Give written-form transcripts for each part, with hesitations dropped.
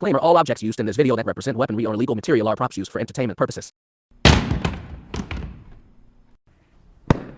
Disclaimer: all objects used in this video that represent weaponry or illegal material are props used for entertainment purposes. On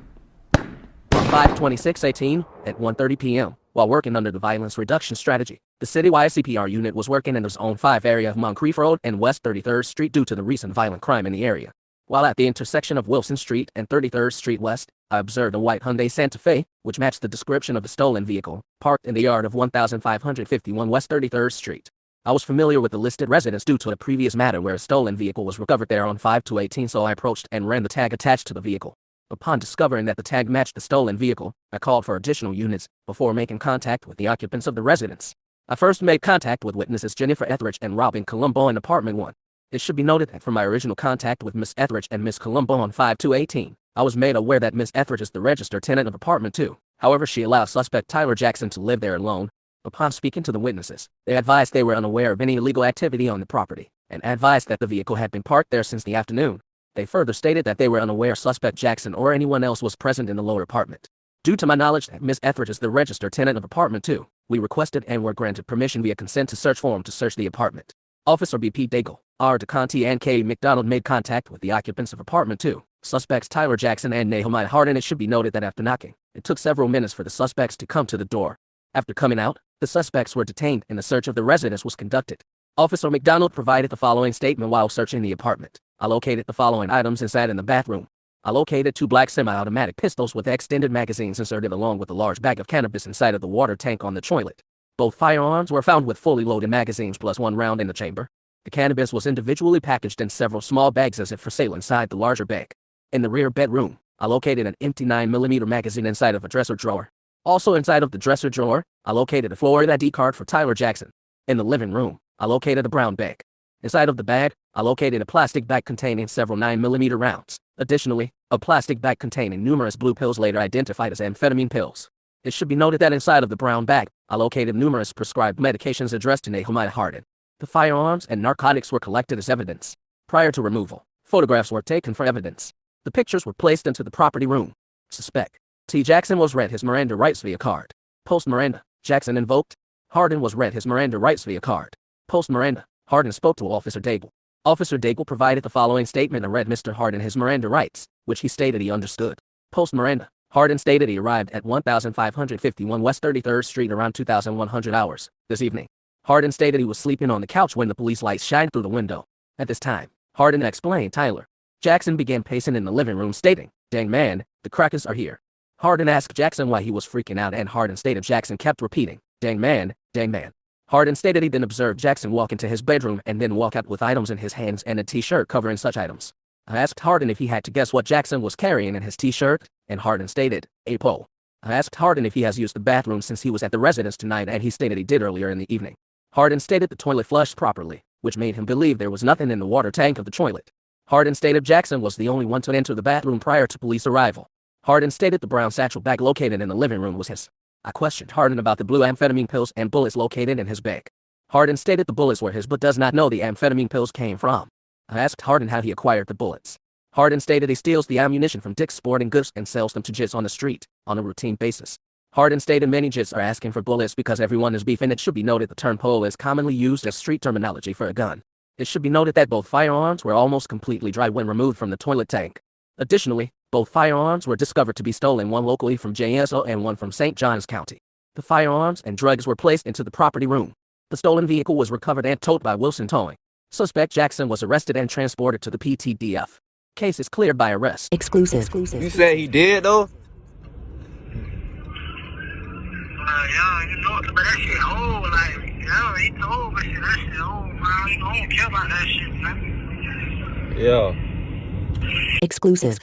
5/26/18 at 1:30 p.m., while working under the violence reduction strategy, the citywide CPR unit was working in the Zone 5 area of Moncrief Road and West 33rd Street due to the recent violent crime in the area. While at the intersection of Wilson Street and 33rd Street West, I observed a white Hyundai Santa Fe, which matched the description of the stolen vehicle, parked in the yard of 1551 West 33rd Street. I was familiar with the listed residence due to a previous matter where a stolen vehicle was recovered there on 5/2/18, so I approached and ran the tag attached to the vehicle. Upon discovering that the tag matched the stolen vehicle, I called for additional units before making contact with the occupants of the residence. I first made contact with witnesses Jennifer Etheridge and Robin Colombo in apartment 1. It should be noted that from my original contact with Miss Etheridge and Miss Colombo on 5/2/18, I was made aware that Miss Etheridge is the registered tenant of apartment 2. However, she allowed suspect Tyler Jackson to live there alone. Upon speaking to the witnesses, they advised they were unaware of any illegal activity on the property, and advised that the vehicle had been parked there since the afternoon. They further stated that they were unaware suspect Jackson or anyone else was present in the lower apartment. Due to my knowledge that Miss Etheridge is the registered tenant of apartment 2, we requested and were granted permission via consent to search form to search the apartment. Officer B.P. Daigle, R. DeConti and K. McDonald made contact with the occupants of apartment 2, suspects Tyler Jackson and Nehemiah Harden. It should be noted that after knocking, it took several minutes for the suspects to come to the door. After coming out, the suspects were detained and a search of the residence was conducted. Officer McDonald provided the following statement while searching the apartment. I located the following items inside in the bathroom. I located 2 black semi-automatic pistols with extended magazines inserted along with a large bag of cannabis inside of the water tank on the toilet. Both firearms were found with fully loaded magazines plus 1 round in the chamber. The cannabis was individually packaged in several small bags as if for sale inside the larger bag. In the rear bedroom, I located an empty 9mm magazine inside of a dresser drawer. Also inside of the dresser drawer, I located a Florida ID card for Tyler Jackson. In the living room, I located a brown bag. Inside of the bag, I located a plastic bag containing several 9mm rounds. Additionally, a plastic bag containing numerous blue pills later identified as amphetamine pills. It should be noted that inside of the brown bag, I located numerous prescribed medications addressed to Nehemiah Harden. The firearms and narcotics were collected as evidence. Prior to removal, photographs were taken for evidence. The pictures were placed into the property room. Suspect T. Jackson was read his Miranda rights via card. Post-Miranda, Jackson invoked. Harden was read his Miranda rights via card. Post-Miranda, Harden spoke to Officer Daigle. Officer Daigle provided the following statement and read Mr. Harden his Miranda rights, which he stated he understood. Post-Miranda, Harden stated he arrived at 1551 West 33rd Street around 2100 hours this evening. Harden stated he was sleeping on the couch when the police lights shined through the window. At this time, Harden explained Tyler Jackson began pacing in the living room stating, "Dang man, the crackers are here." Harden asked Jackson why he was freaking out and Harden stated Jackson kept repeating, "Dang man, dang man." Harden stated he then observed Jackson walk into his bedroom and then walk out with items in his hands and a t-shirt covering such items. I asked Harden if he had to guess what Jackson was carrying in his t-shirt, and Harden stated, "A pole." I asked Harden if he has used the bathroom since he was at the residence tonight and he stated he did earlier in the evening. Harden stated the toilet flushed properly, which made him believe there was nothing in the water tank of the toilet. Harden stated Jackson was the only one to enter the bathroom prior to police arrival. Harden stated the brown satchel bag located in the living room was his. I questioned Harden about the blue amphetamine pills and bullets located in his bag. Harden stated the bullets were his but does not know the amphetamine pills came from. I asked Harden how he acquired the bullets. Harden stated he steals the ammunition from Dick's Sporting Goods and sells them to jits on the street, on a routine basis. Harden stated many jits are asking for bullets because everyone is beefing. It should be noted the term pole is commonly used as street terminology for a gun. It should be noted that both firearms were almost completely dry when removed from the toilet tank. Additionally, both firearms were discovered to be stolen, one locally from JSO and one from St. Johns County. The firearms and drugs were placed into the property room. The stolen vehicle was recovered and towed by Wilson Towing. Suspect Jackson was arrested and transported to the PTDF. Case is cleared by arrest. Exclusive. You said he did though? Yeah, you know, but that shit old, like, yeah, he told me that shit old, man. You don't care about that shit, man. Yeah. Exclusive.